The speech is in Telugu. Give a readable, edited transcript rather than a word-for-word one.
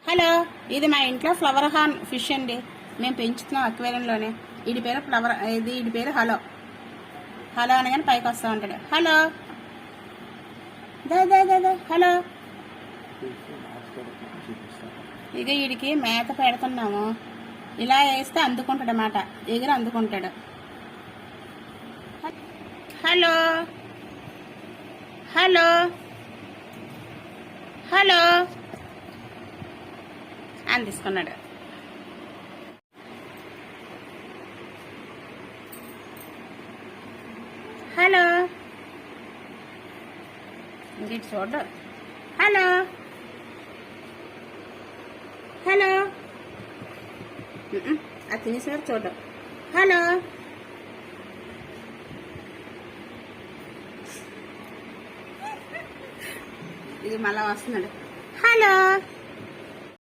హలో, ఇది మా ఇంట్లో ఫ్లవర్ హార్న్ ఫిష్ అండి. మేము పెంచుతున్నాం అక్వేరియంలోనే. వీడి పేరు ఫ్లవర్, వీడి పేరు హలో. హలో అనగానే పైకి వస్తూ ఉంటాడు. హలో దా దా దా దా హలో. ఇక వీడికి మేత పెడుతున్నాము. ఇలా వేస్తే అందుకుంటాడు అన్నమాట, ఎగిరి అందుకుంటాడు. హలో హలో హలో అని తీసుకున్నాడు. హలో ఇంక చూడు. హలో హలో అది తినేసారు చూడు. హలో ఇది మళ్ళా వస్తున్నాడు. హలో